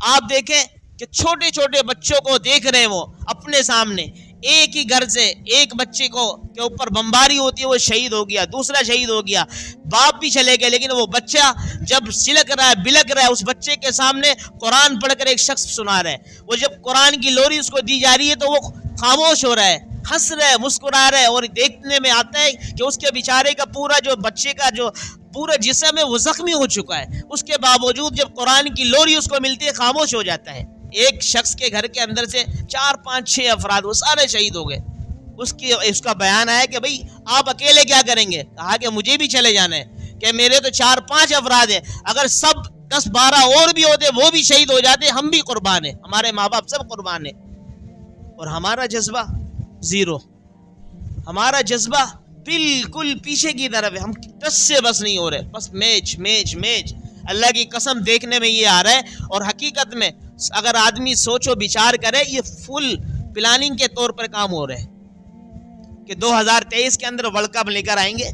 آپ دیکھیں کہ چھوٹے چھوٹے بچوں کو دیکھ رہے ہیں وہ اپنے سامنے، ایک ہی گھر سے ایک بچے کو کے اوپر بمباری ہوتی ہے، وہ شہید ہو گیا، دوسرا شہید ہو گیا، باپ بھی چلے گئے، لیکن وہ بچہ جب سلک رہا ہے بلک رہا ہے، اس بچے کے سامنے قرآن پڑھ کر ایک شخص سنا رہا ہے، وہ جب قرآن کی لوری اس کو دی جا رہی ہے تو وہ خاموش ہو رہا ہے، ہنس رہا ہے، مسکرا رہا ہے، اور دیکھنے میں آتا ہے کہ اس کے بیچارے کا پورا جو بچے کا جو پورا جسم ہے وہ زخمی ہو چکا ہے، اس کے باوجود جب قرآن کی لوری اس کو ملتی ہے خاموش ہو جاتا ہے۔ ایک شخص کے گھر کے اندر سے 4 5 6 افراد وہ سارے شہید ہو گئے، اس کا بیان آیا کہ بھئی آپ اکیلے کیا کریں گے؟ کہا کہ مجھے بھی چلے جانا ہے، کہ میرے تو 4 5 افراد ہیں، اگر سب 10 12 اور بھی ہوتے وہ بھی شہید ہو جاتے، ہم بھی قربان ہیں، ہمارے ماں باپ سب قربان ہیں، اور ہمارا جذبہ زیرو، ہمارا جذبہ بالکل پیچھے کی طرف ہے، ہم 10 سے بس نہیں ہو رہے، بس میچ میچ میچ۔ اللہ کی قسم دیکھنے میں یہ آ رہا ہے، اور حقیقت میں اگر آدمی سوچ و بچار کرے یہ فل پلاننگ کے طور پر کام ہو رہے ہیں کہ 2023 کے اندر ورلڈ کپ لے کر آئیں گے،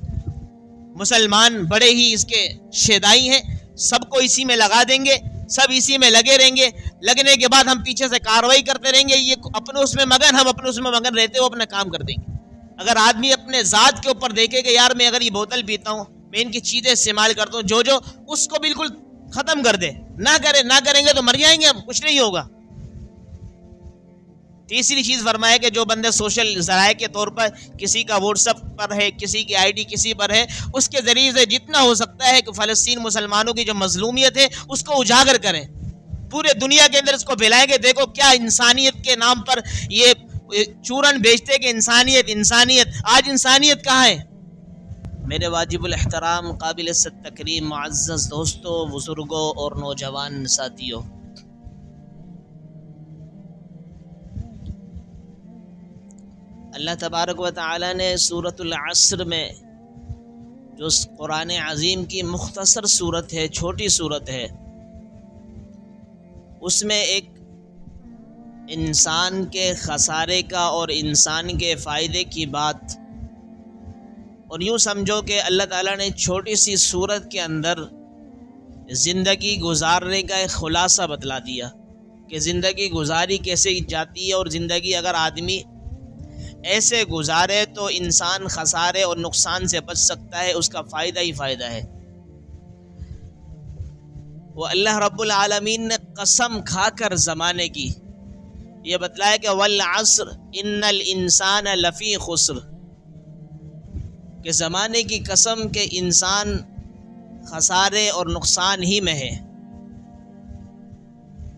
مسلمان بڑے ہی اس کے شیدائی ہیں، سب کو اسی میں لگا دیں گے، سب اسی میں لگے رہیں گے، لگنے کے بعد ہم پیچھے سے کاروائی کرتے رہیں گے، یہ اپنے اس میں مگن، ہم اپنے اس میں مگن رہتے وہ اپنا کام کر دیں گے۔ اگر آدمی اپنے ذات کے اوپر دیکھے کہ یار میں اگر یہ بوتل پیتا ہوں، میں ان کی چیزیں استعمال کرتا ہوں، جو اس کو بالکل ختم کر دے، نہ کریں گے تو مر جائیں گے ہم، کچھ نہیں ہوگا۔ تیسری چیز فرمایا کہ جو بندے سوشل ذرائع کے طور پر کسی کا واٹس ایپ پر ہے، کسی کی آئی ڈی کسی پر ہے، اس کے ذریعے سے جتنا ہو سکتا ہے کہ فلسطین مسلمانوں کی جو مظلومیت ہے اس کو اجاگر کریں، پورے دنیا کے اندر اس کو پھیلائیں کہ دیکھو کیا انسانیت کے نام پر یہ چورن بیچتے کہ انسانیت، آج انسانیت کہاں ہے؟ میرے واجب الاحترام قابل عزت تکریم معزز دوستوں، بزرگوں اور نوجوان ساتھیوں، اللہ تبارک و تعالی نے سورۃ العصر میں جو قرآن عظیم کی مختصر صورت ہے، چھوٹی صورت ہے، اس میں ایک انسان کے خسارے کا اور انسان کے فائدے کی بات، اور یوں سمجھو کہ اللہ تعالیٰ نے چھوٹی سی صورت کے اندر زندگی گزارنے کا ایک خلاصہ بتلا دیا کہ زندگی گزاری کیسے جاتی ہے، اور زندگی اگر آدمی ایسے گزارے تو انسان خسارے اور نقصان سے بچ سکتا ہے، اس کا فائدہ ہی فائدہ ہے۔ وہ اللہ رب العالمین نے قسم کھا کر زمانے کی یہ بتلایا کہ والعصر ان الانسان لفی خسر، کہ زمانے کی قسم کہ انسان خسارے اور نقصان ہی میں ہے۔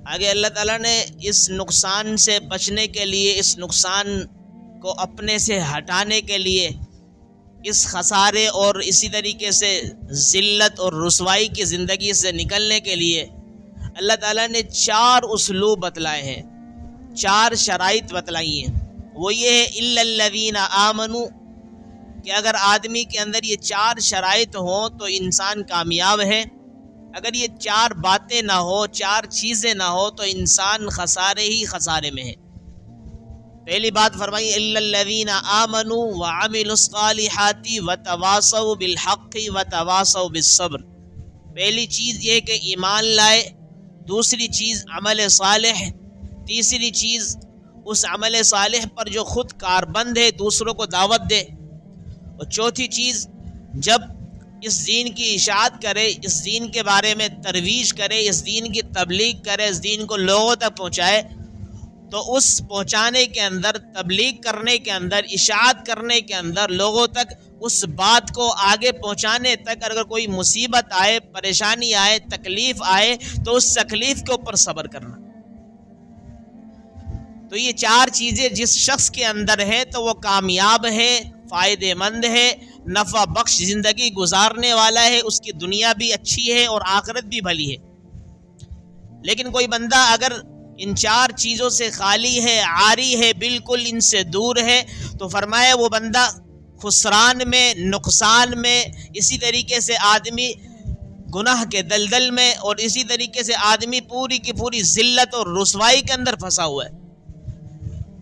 آگے اللہ تعالیٰ نے اس نقصان سے بچنے کے لیے، اس نقصان کو اپنے سے ہٹانے کے لیے، اس خسارے اور اسی طریقے سے ذلت اور رسوائی کی زندگی سے نکلنے کے لیے اللہ تعالیٰ نے 4 اسلوب بتلائے ہیں، 4 شرائط بتلائی ہیں۔ وہ یہ ہے الا الذین آمنوا، کہ اگر آدمی کے اندر یہ 4 شرائط ہوں تو انسان کامیاب ہے، اگر یہ 4 باتیں نہ ہو، 4 چیزیں نہ ہو تو انسان خسارے ہی خسارے میں ہے۔ پہلی بات فرمائی الا الذین آمنوا وعملوا الصالحات وتواصوا بالحق وتواصوا بالصبر، پہلی چیز یہ کہ ایمان لائے، دوسری چیز عمل صالح، تیسری چیز اس عمل صالح پر جو خود کاربند ہے دوسروں کو دعوت دے، اور چوتھی چیز جب اس دین کی اشاعت کرے، اس دین کے بارے میں ترویج کرے، اس دین کی تبلیغ کرے، اس دین کو لوگوں تک پہنچائے، تو اس پہنچانے کے اندر، تبلیغ کرنے کے اندر، اشاعت کرنے کے اندر، لوگوں تک اس بات کو آگے پہنچانے تک اگر کوئی مصیبت آئے، پریشانی آئے، تکلیف آئے تو اس تکلیف کے اوپر صبر کرنا۔ تو یہ 4 چیزیں جس شخص کے اندر ہے تو وہ کامیاب ہے، فائدہ مند ہے، نفع بخش زندگی گزارنے والا ہے، اس کی دنیا بھی اچھی ہے اور آخرت بھی بھلی ہے۔ لیکن کوئی بندہ اگر ان 4 چیزوں سے خالی ہے، عاری ہے، بالکل ان سے دور ہے، تو فرمایا وہ بندہ خسران میں، نقصان میں، اسی طریقے سے آدمی گناہ کے دلدل میں، اور اسی طریقے سے آدمی پوری کی پوری ذلت اور رسوائی کے اندر پھنسا ہوا ہے۔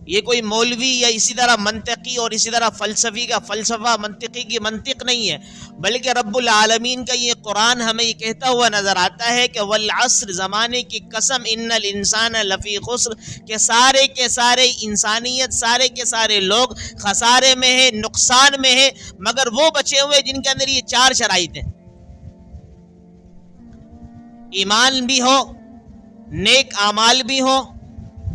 یہ کوئی مولوی یا اسی طرح منطقی اور اسی طرح فلسفی کا فلسفہ، منطقی کی منطق نہیں ہے، بلکہ رب العالمین کا یہ قرآن ہمیں یہ کہتا ہوا نظر آتا ہے کہ والعصر، زمانے کی قسم، ان الانسان لفی خسر، کہ سارے کے سارے انسانیت، سارے کے سارے لوگ خسارے میں ہے، نقصان میں ہے، مگر وہ بچے ہوئے جن کے اندر یہ چار شرائط ہیں: ایمان بھی ہو، نیک اعمال بھی ہو،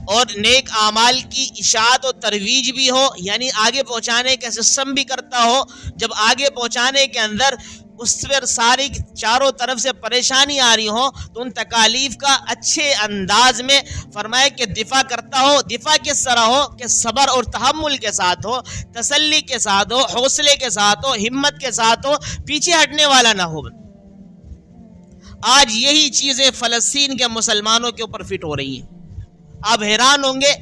اور نیک اعمال کی اشاعت و ترویج بھی ہو، یعنی آگے پہنچانے کا سسٹم بھی کرتا ہو۔ جب آگے پہنچانے کے اندر اس پر ساری چاروں طرف سے پریشانی آ رہی ہو تو ان تکالیف کا اچھے انداز میں فرمائے کہ دفاع کرتا ہو۔ دفاع کس طرح ہو کہ صبر اور تحمل کے ساتھ ہو، تسلی کے ساتھ ہو، حوصلے کے ساتھ ہو، ہمت کے ساتھ ہو، پیچھے ہٹنے والا نہ ہو۔ آج یہی چیزیں فلسطین کے مسلمانوں کے اوپر فٹ ہو رہی ہیں۔ آپ حیران ہوں گے،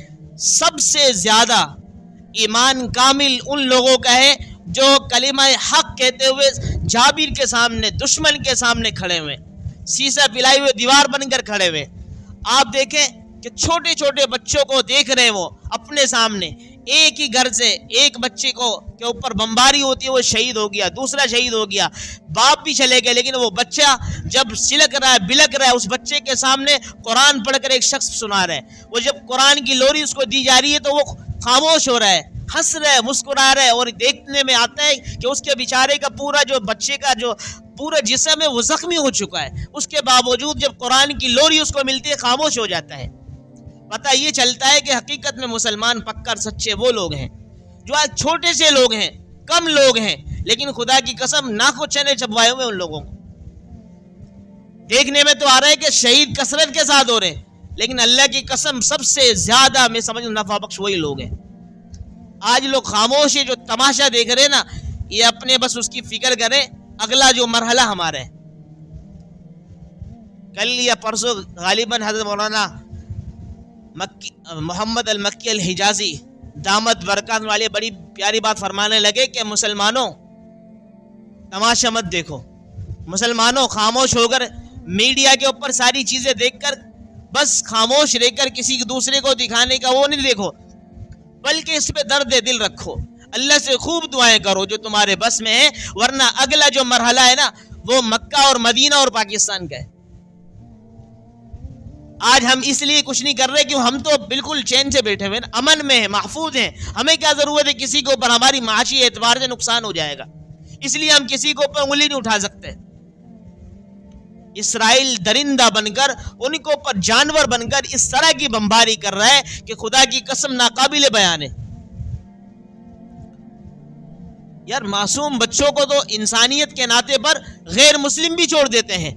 سب سے زیادہ ایمان کامل ان لوگوں کا ہے جو کلمہ حق کہتے ہوئے جابر کے سامنے، دشمن کے سامنے کھڑے ہوئے، سیسا پلائی ہوئے دیوار بن کر کھڑے ہوئے۔ آپ دیکھیں کہ چھوٹے چھوٹے بچوں کو دیکھ رہے ہیں، وہ اپنے سامنے ایک ہی گھر سے ایک بچے کو کے اوپر بمباری ہوتی ہے، وہ شہید ہو گیا، دوسرا شہید ہو گیا، باپ بھی چلے گئے، لیکن وہ بچہ جب سلک رہا ہے، بلک رہا ہے، اس بچے کے سامنے قرآن پڑھ کر ایک شخص سنا رہا ہے، وہ جب قرآن کی لوری اس کو دی جا رہی ہے تو وہ خاموش ہو رہا ہے، ہنس رہا ہے، مسکرا رہا ہے، اور دیکھنے میں آتا ہے کہ اس کے بیچارے کا پورا جو بچے کا جو پورا جسم ہے وہ زخمی ہو چکا ہے، اس کے باوجود جب قرآن کی لوری اس کو ملتی ہے خاموش ہو جاتا ہے۔ پتہ یہ چلتا ہے کہ حقیقت میں مسلمان پکا سچے وہ لوگ ہیں جو آج چھوٹے سے لوگ ہیں، کم لوگ ہیں، لیکن خدا کی قسم ناکو چنے چبوائے ہوئے ان لوگوں کو دیکھنے میں تو آ رہا ہے کہ شہید کثرت کے ساتھ ہو رہے ہیں، لیکن اللہ کی قسم سب سے زیادہ میں سمجھوں نفع بخش وہی لوگ ہیں۔ آج لوگ خاموش ہے، جو تماشا دیکھ رہے ہیں نا، یہ اپنے بس اس کی فکر کریں اگلا جو مرحلہ ہمارا ہے۔ کل یا پرسوں غالباً حضرت مولانا محمد المکی الحجازی دامت برکات والے بڑی پیاری بات فرمانے لگے کہ مسلمانوں تماشا مت دیکھو، مسلمانوں خاموش ہو کر میڈیا کے اوپر ساری چیزیں دیکھ کر بس خاموش رہ کر کسی دوسرے کو دکھانے کا وہ نہیں دیکھو، بلکہ اس پہ درد دل رکھو، اللہ سے خوب دعائیں کرو جو تمہارے بس میں ہے، ورنہ اگلا جو مرحلہ ہے نا وہ مکہ اور مدینہ اور پاکستان کا ہے۔ آج ہم اس لیے کچھ نہیں کر رہے کہ ہم تو بالکل چین سے بیٹھے ہوئے ہیں، امن میں ہیں، محفوظ ہیں، ہمیں کیا ضرورت ہے کسی کے اوپر ہماری معاشی اعتبار سے نقصان ہو جائے گا، اس لیے ہم کسی کے اوپر انگلی نہیں اٹھا سکتے۔ اسرائیل درندہ بن کر، ان کے اوپر جانور بن کر اس طرح کی بمباری کر رہا ہے کہ خدا کی قسم ناقابل بیان ہے۔ یار معصوم بچوں کو تو انسانیت کے ناطے پر غیر مسلم بھی چھوڑ دیتے ہیں،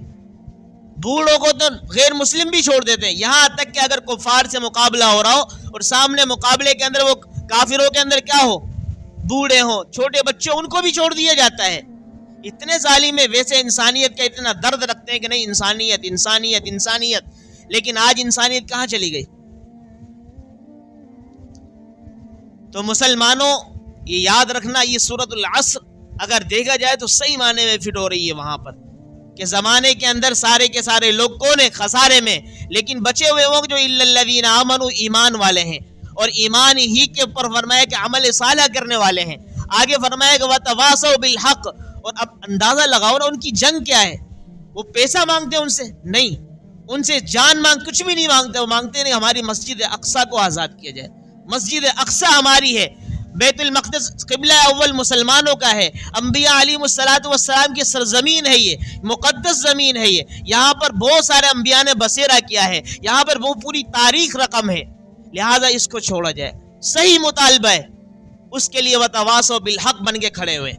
بوڑھوں کو تو غیر مسلم بھی چھوڑ دیتے ہیں، یہاں تک کہ اگر کفار سے مقابلہ ہو رہا ہو اور سامنے مقابلے کے اندر وہ کافروں کے اندر کیا ہو، بوڑھے ہوں، چھوٹے بچے، ان کو بھی چھوڑ دیا جاتا ہے۔ اتنے ظالم ہے، ویسے انسانیت کا اتنا درد رکھتے ہیں کہ نہیں انسانیت انسانیت انسانیت، لیکن آج انسانیت کہاں چلی گئی؟ تو مسلمانوں یہ یاد رکھنا، یہ سورۃ العصر اگر دیکھا جائے تو صحیح معنی میں فٹ ہو رہی ہے وہاں پر کہ زمانے کے اندر سارے کے سارے لوگ کون ہیں؟ خسارے میں، لیکن بچے ہوئے وہ جو الا الذین آمنوا، ایمان والے ہیں، اور ایمان ہی کے اوپر فرمایا کہ عمل صالح کرنے والے ہیں۔ آگے فرمایا کہ وتواصوا بالحق، اور اب اندازہ لگاؤ نا ان کی جنگ کیا ہے، وہ پیسہ مانگتے ہیں ان سے؟ نہیں، ان سے جان مانگ کچھ بھی نہیں مانگتے، وہ مانگتے نہیں ہماری مسجد اقصیٰ کو آزاد کیا جائے۔ مسجد اقصیٰ ہماری ہے، بیت المقدس قبلہ اول مسلمانوں کا ہے، انبیاء علیہم الصلوۃ والسلام کی سرزمین ہے، یہ مقدس زمین ہے، یہاں پر بہت سارے انبیاء نے بسیرا کیا ہے، یہاں پر وہ پوری تاریخ رقم ہے، لہذا اس کو چھوڑا جائے۔ صحیح مطالبہ ہے، اس کے لیے وتواصوا بالحق بن کے کھڑے ہوئے۔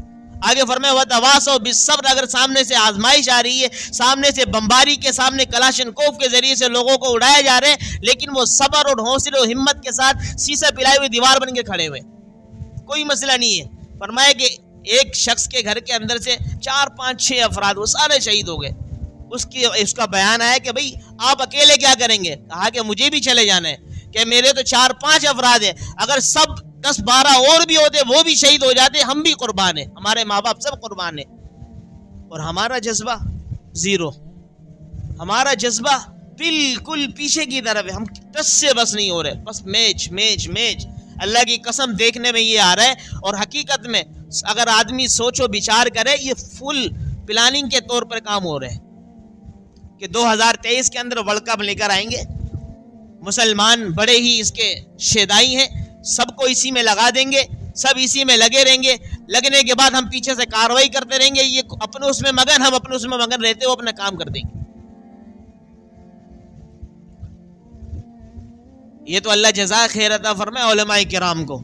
آگے فرمائے وتواصوا بالصبر، اگر سامنے سے آزمائش آ رہی ہے، سامنے سے بمباری کے سامنے کلاشنکوف کے ذریعے سے لوگوں کو اڑایا جا رہے ہیں، لیکن وہ صبر اور حوصلے اور ہمت کے ساتھ سیسا پلائے ہوئے دیوار بن کے کھڑے ہوئے، کوئی مسئلہ نہیں ہے۔ فرمایا کہ ایک شخص کے گھر کے اندر سے 4 5 6 افراد وہ سارے شہید ہو گئے۔ اس کا بیان آیا کہ بھئی آپ اکیلے کیا کریں گے؟ کہا کہ مجھے بھی چلے جانا ہے، کہ میرے تو 4 5 افراد ہیں، اگر سب 10 12 اور بھی ہوتے وہ بھی شہید ہو جاتے، ہم بھی قربان ہیں، ہمارے ماں باپ سب قربان ہیں، اور ہمارا جذبہ زیرو، ہمارا جذبہ بالکل پیچھے کی طرف ہے، ہم 10 سے بس نہیں ہو رہے، بس میچ میچ میچ۔ اللہ کی قسم دیکھنے میں یہ آ رہا ہے، اور حقیقت میں اگر آدمی سوچ و بچار کرے یہ فل پلاننگ کے طور پر کام ہو رہے ہیں کہ 2023 کے اندر ورلڈ کپ لے کر آئیں گے، مسلمان بڑے ہی اس کے شیدائی ہیں، سب کو اسی میں لگا دیں گے، سب اسی میں لگے رہیں گے، لگنے کے بعد ہم پیچھے سے کاروائی کرتے رہیں گے، یہ اپنے اس میں مگن، ہم اپنے اس میں مگن رہتے ہوئے اپنا کام کر دیں گے۔ یہ تو اللہ جزائے خیر عطا فرمائے علماء کرام کو،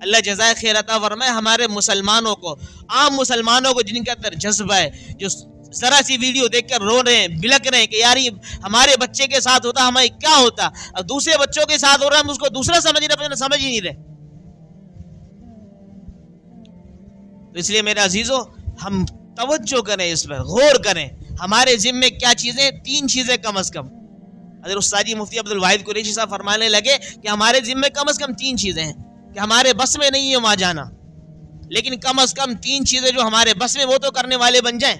اللہ جزائے خیر عطا فرمائے ہمارے مسلمانوں کو، عام مسلمانوں کو جن کے اندر جذبہ ہے، جو ذرا سی ویڈیو دیکھ کر رو رہے ہیں، بلک رہے ہیں کہ یار یہ ہمارے بچے کے ساتھ ہوتا ہمیں کیا ہوتا، اور دوسرے بچوں کے ساتھ ہو رہا ہم اس کو دوسرا سمجھ ہی نہیں رہے۔ تو اس لیے میرے عزیزو ہم توجہ کریں، اس پر غور کریں، ہمارے ذمے کیا چیزیں، 3 چیزیں کم از کم۔ حضرت استاد جی مفتی عبدالواحد قریشی صاحب فرمانے لگے کہ ہمارے ذمے کم از کم 3 چیزیں ہیں کہ ہمارے بس میں نہیں ہے وہاں جانا، لیکن کم از کم 3 چیزیں جو ہمارے بس میں وہ تو کرنے والے بن جائیں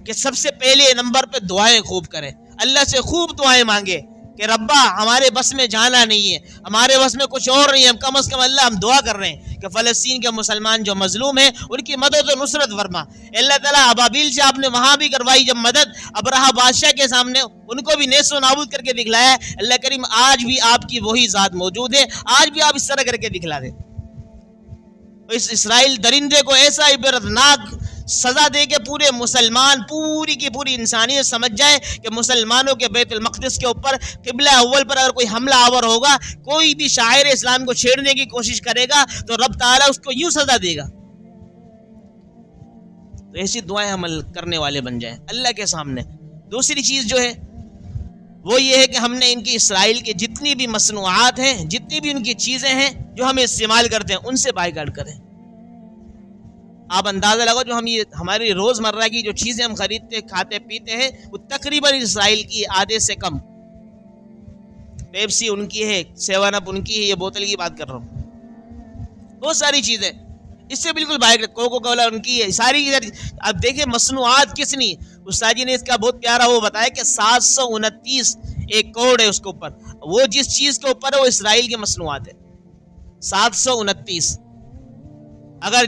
کہ سب سے پہلے نمبر پہ دعائیں خوب کریں، اللہ سے خوب دعائیں مانگے کہ ربا ہمارے بس میں جانا نہیں ہے، ہمارے بس میں کچھ اور نہیں ہے، ہم کم از کم اللہ ہم دعا کر رہے ہیں کہ فلسطین کے مسلمان جو مظلوم ہیں ان کی مدد و نصرت فرما۔ اللہ تعالیٰ ابابیل سے آپ نے وہاں بھی کروائی جب مدد، ابرہہ بادشاہ کے سامنے ان کو بھی نیست و نابود کر کے دکھلایا ہے، اللہ کریم آج بھی آپ کی وہی ذات موجود ہے، آج بھی آپ اس طرح کر کے دکھلا دیں۔ اس اسرائیل درندے کو ایسا عبرتناک سزا دے کے پورے مسلمان، پوری کی پوری انسانیت سمجھ جائے کہ مسلمانوں کے بیت المقدس کے اوپر قبلہ اول پر اگر کوئی حملہ آور ہوگا، کوئی بھی شاعر اسلام کو چھیڑنے کی کوشش کرے گا تو رب تعالیٰ اس کو یوں سزا دے گا۔ تو ایسی دعائیں عمل کرنے والے بن جائیں اللہ کے سامنے۔ دوسری چیز جو ہے وہ یہ ہے کہ ہم نے ان کی اسرائیل کی جتنی بھی مصنوعات ہیں، جتنی بھی ان کی چیزیں ہیں جو ہم استعمال کرتے ہیں، ان سے بائیکاٹ کریں۔ آپ اندازہ لگاؤ جو ہم یہ ہماری روزمرہ کی جو چیزیں ہم خریدتے کھاتے پیتے ہیں وہ تقریباً اسرائیل کی آدھے سے کم، پیپسی ان کی ہے، 7 اپ ان کی ہے، یہ بوتل کی بات کر رہا ہوں، بہت ساری چیزیں اس سے بالکل بائیکاٹ، کوکو کولا ان کی ہے، ساری اب دیکھیں مصنوعات کس نہیں۔ استاد جی نے اس کا بہت پیارا وہ بتایا کہ 729 ایک کوڈ ہے اس کے اوپر، وہ جس چیز کے اوپر ہے وہ اسرائیل کی مصنوعات ہے، 729۔ اگر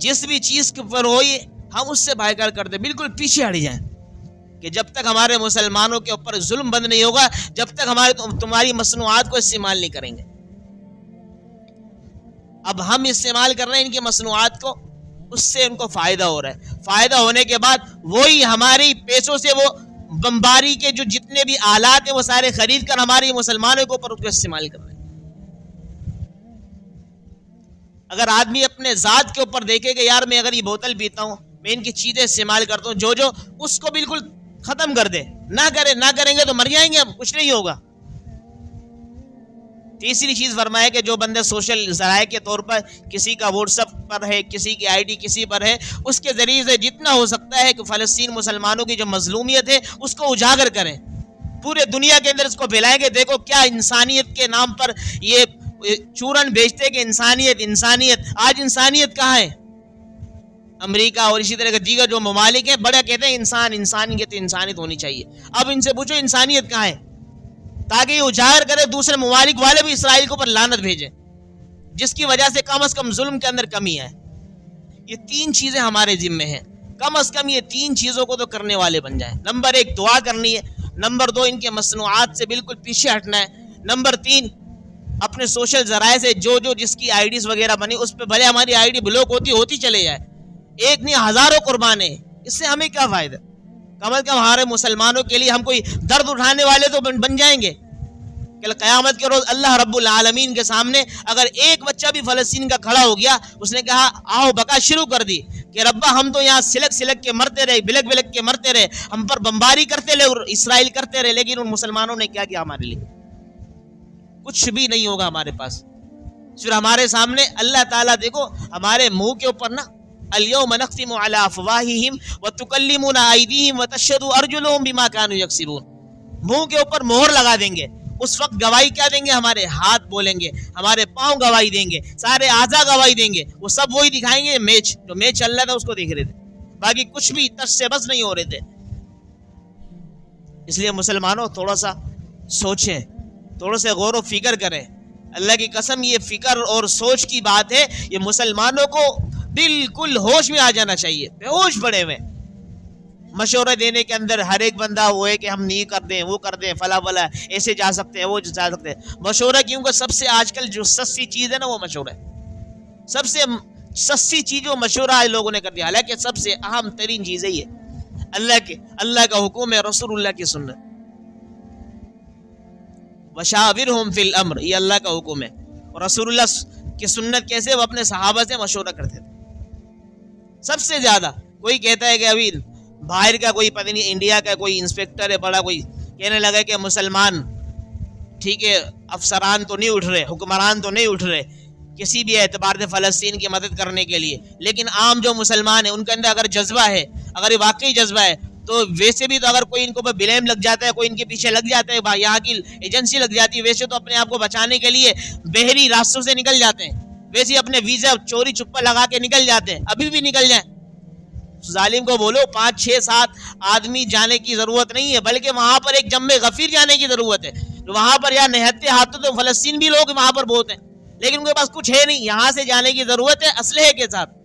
جس بھی چیز کے اوپر ہو یہ ہم اس سے بائیکاٹ کرتے، بالکل پیچھے ہٹ جائیں کہ جب تک ہمارے مسلمانوں کے اوپر ظلم بند نہیں ہوگا، جب تک تمہاری مصنوعات کو استعمال نہیں کریں گے۔ اب ہم استعمال کر رہے ہیں ان کی مصنوعات کو، اس سے ان کو فائدہ ہو رہا ہے، فائدہ ہونے کے بعد وہی ہماری پیسوں سے وہ بمباری کے جو جتنے بھی آلات ہیں وہ سارے خرید کر ہماری مسلمانوں کے اوپر اس کو استعمال کر رہے ہیں۔ اگر آدمی اپنے ذات کے اوپر دیکھے کہ یار میں اگر یہ بوتل پیتا ہوں، میں ان کی چیزیں استعمال کرتا ہوں، جو اس کو بالکل ختم کر دے، نہ کریں گے تو مر جائیں گے، اب کچھ نہیں ہوگا۔ تیسری چیز فرمایا کہ جو بندے سوشل ذرائع کے طور پر کسی کا واٹس ایپ پر ہے، کسی کی آئی ڈی کسی پر ہے، اس کے ذریعے سے جتنا ہو سکتا ہے کہ فلسطین مسلمانوں کی جو مظلومیت ہے اس کو اجاگر کریں، پورے دنیا کے اندر اس کو پھیلائیں گے، دیکھو کیا انسانیت کے نام پر یہ چورن بیچتے کہ انسانیت، آج انسانیت کہاں ہے؟ امریکہ اور اسی طرح کے دیگر جو ممالک ہیں بڑا کہتے ہیں انسانیت ہونی چاہیے، اب ان سے پوچھو انسانیت کہاں ہے، تاکہ یہ اجاگر کرے، دوسرے ممالک والے بھی اسرائیل کو پر لعنت بھیجیں، جس کی وجہ سے کم از کم ظلم کے اندر کمی ہے۔ یہ 3 چیزیں ہمارے ذمے ہیں، کم از کم یہ 3 چیزوں کو تو کرنے والے بن جائیں۔ نمبر 1 دعا کرنی ہے، نمبر 2 ان کے مصنوعات سے بالکل پیچھے ہٹنا ہے، نمبر 3 اپنے سوشل ذرائع سے جو جس کی آئی ڈیز وغیرہ بنی اس پہ بھلے ہماری آئی ڈی بلاک ہوتی چلے جائے، ایک نہیں ہزاروں قربان ہیں، اس سے ہمیں کیا فائدہ؟ کم از کم ہمارے مسلمانوں کے لیے ہم کوئی درد اٹھانے والے تو بن جائیں گے کہ قیامت کے روز اللہ رب العالمین کے سامنے اگر ایک بچہ بھی فلسطین کا کھڑا ہو گیا، اس نے کہا آؤ بکا شروع کر دی کہ ربا ہم تو یہاں سلک کے مرتے رہے، بلک کے مرتے رہے، ہم پر بمباری کرتے رہے اور اسرائیل کرتے رہے، لیکن ان مسلمانوں نے کیا کیا ہمارے لیے؟ کچھ بھی نہیں ہوگا ہمارے پاس۔ پھر ہمارے سامنے اللہ تعالیٰ دیکھو ہمارے منہ کے اوپر نا الیوم نختم علی افواہہم وتکلمنا ایدیہم وتشہد ارجلہم بما کانوا یکسبون، منہ کے اوپر مہر لگا دیں گے، اس وقت گواہی کیا دیں گے؟ ہمارے ہاتھ بولیں گے، ہمارے پاؤں گواہی دیں گے، سارے اعضاء گواہی دیں گے، وہ سب وہی دکھائیں گے، جو میچ چل رہا تھا اس کو دیکھ رہے تھے، باقی کچھ بھی تش سے بس نہیں ہو رہے تھے۔ اس لیے مسلمانوں تھوڑا سا سوچیں، تھوڑا سا غور و فکر کریں اللہ کی قسم یہ فکر اور سوچ کی بات ہے، یہ مسلمانوں کو بالکل ہوش میں آ جانا چاہیے، بے ہوش پڑے ہوئے مشورہ دینے کے اندر ہر ایک بندہ وہ ہے کہ ہم نہیں کر دیں، وہ کر دیں، فلا فلا، ایسے جا سکتے ہیں، وہ جا سکتے ہیں مشورہ، کیونکہ سب سے آج کل جو سستی چیز ہے نا وہ مشورہ ہے، سب سے سستی چیز وہ مشورہ آج لوگوں نے کر دیا، حالانکہ سب سے اہم ترین چیز ہے یہ اللہ کا حکم ہے، رسول اللہ کی سنت، وشاورہم فی الامر، یہ اللہ کا حکم ہے، اور رسول اللہ کی سنت کیسے، وہ اپنے صحابہ سے مشورہ کرتے تھے سب سے زیادہ۔ کوئی کہتا ہے کہ ابھی باہر کا کوئی پتہ نہیں، انڈیا کا کوئی انسپیکٹر ہے بڑا، کوئی کہنے لگا کہ مسلمان ٹھیک ہے افسران تو نہیں اٹھ رہے، حکمران تو نہیں اٹھ رہے کسی بھی اعتبار سے فلسطین کی مدد کرنے کے لیے، لیکن عام جو مسلمان ہیں ان کے اندر اگر جذبہ ہے، اگر یہ واقعی جذبہ ہے، تو ویسے بھی تو اگر کوئی ان کو بلیم لگ جاتا ہے، کوئی ان کے پیچھے لگ جاتا ہے، یہاں کی ایجنسی لگ جاتی ہے، ویسے تو اپنے آپ کو بچانے کے لیے بحری راستوں سے نکل جاتے ہیں، ویسے اپنے ویزا چوری چھپا لگا کے نکل جاتے ہیں، ابھی بھی نکل جائیں۔ ظالم کو بولو 5 6 7 آدمی جانے کی ضرورت نہیں ہے، بلکہ وہاں پر ایک جم غفیر جانے کی ضرورت ہے، وہاں پر یا نہتے ہاتھوں تو فلسطین بھی لوگ وہاں پر بہت ہیں، لیکن ان کے پاس کچھ ہے نہیں، یہاں سے جانے کی ضرورت ہے اسلحے کے ساتھ۔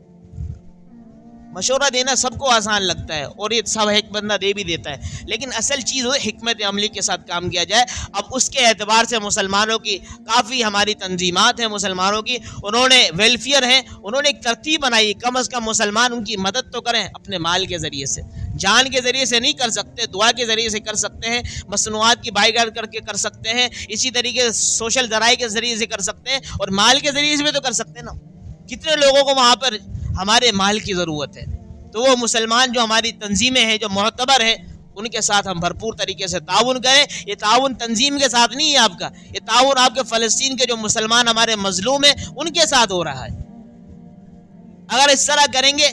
مشورہ دینا سب کو آسان لگتا ہے اور یہ سب ایک بندہ دے بھی دیتا ہے، لیکن اصل چیز ہے حکمت عملی کے ساتھ کام کیا جائے۔ اب اس کے اعتبار سے مسلمانوں کی کافی ہماری تنظیمات ہیں، مسلمانوں کی انہوں نے ویلفیئر ہیں، انہوں نے ایک ترتیب بنائی، کم از کم مسلمان ان کی مدد تو کریں اپنے مال کے ذریعے سے، جان کے ذریعے سے نہیں کر سکتے، دعا کے ذریعے سے کر سکتے ہیں، مصنوعات کی بائی کاٹ کر کے کر سکتے ہیں، اسی طریقے سے سوشل ذرائع کے ذریعے سے کر سکتے ہیں، اور مال کے ذریعے سے بھی تو کر سکتے ہیں نا۔ کتنے لوگوں کو وہاں پر ہمارے مال کی ضرورت ہے، تو وہ مسلمان جو ہماری تنظیمیں ہیں جو معتبر ہیں ان کے ساتھ ہم بھرپور طریقے سے تعاون کریں۔ یہ تعاون تنظیم کے ساتھ نہیں ہے آپ کا، یہ تعاون آپ کے فلسطین کے جو مسلمان ہمارے مظلوم ہیں ان کے ساتھ ہو رہا ہے۔ اگر اس طرح کریں گے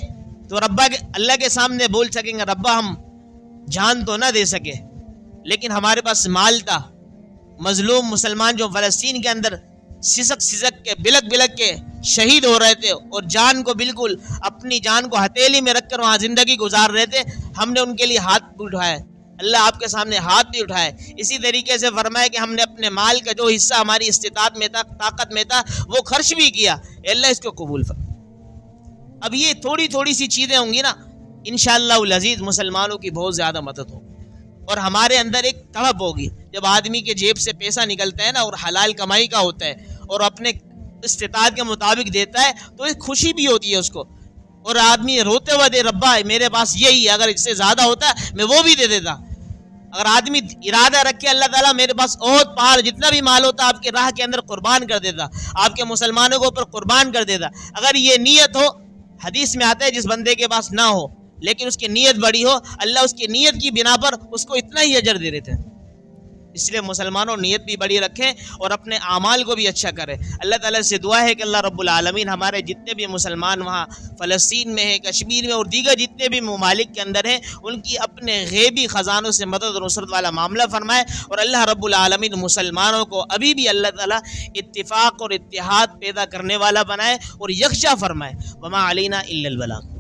تو اللہ کے سامنے بول سکیں گے ربا ہم جان تو نہ دے سکے لیکن ہمارے پاس مال تھا، مظلوم مسلمان جو فلسطین کے اندر سسک سسک کے بلک بلک کے شہید ہو رہے تھے اور جان کو بالکل اپنی جان کو ہتھیلی میں رکھ کر وہاں زندگی گزار رہے تھے، ہم نے ان کے لیے ہاتھ بھی اٹھائے، اللہ آپ کے سامنے ہاتھ بھی اٹھائے۔ اسی طریقے سے فرمائے کہ ہم نے اپنے مال کا جو حصہ ہماری استطاعت میں تھا، طاقت میں تھا، وہ خرچ بھی کیا، اللہ اس کو قبول فرمائے۔ اب یہ تھوڑی تھوڑی سی چیزیں ہوں گی نا، انشاءاللہ العزیز مسلمانوں کی بہت زیادہ مدد ہوگی، اور ہمارے اندر ایک تڑپ ہوگی۔ جب آدمی کے جیب سے پیسہ نکلتا ہے نا اور حلال کمائی کا ہوتا ہے اور اپنے استطاعت کے مطابق دیتا ہے تو ایک خوشی بھی ہوتی ہے اس کو، اور آدمی روتے ہوا دے ربا میرے پاس یہی ہے، اگر اس سے زیادہ ہوتا میں وہ بھی دے دیتا۔ اگر آدمی ارادہ رکھے اللہ تعالیٰ میرے پاس بہت پہاڑ جتنا بھی مال ہوتا آپ کے راہ کے اندر قربان کر دیتا، آپ کے مسلمانوں کے اوپر قربان کر دیتا۔ اگر یہ نیت ہو، حدیث میں آتا ہے جس بندے کے پاس نہ ہو لیکن اس کی نیت بڑی ہو، اللہ اس کی نیت کی بنا پر اس کو اتنا ہی اجر دے دیتے ہیں۔ اس لیے مسلمانوں نیت بھی بڑی رکھیں اور اپنے اعمال کو بھی اچھا کریں۔ اللہ تعالیٰ سے دعا ہے کہ اللہ رب العالمین ہمارے جتنے بھی مسلمان وہاں فلسطین میں ہیں، کشمیر میں اور دیگر جتنے بھی ممالک کے اندر ہیں، ان کی اپنے غیبی خزانوں سے مدد اور نصرت والا معاملہ فرمائے، اور اللہ رب العالمین مسلمانوں کو ابھی بھی اللہ تعالیٰ اتفاق اور اتحاد پیدا کرنے والا بنائے اور یکجا فرمائے۔ وما علینا الا البلاغ۔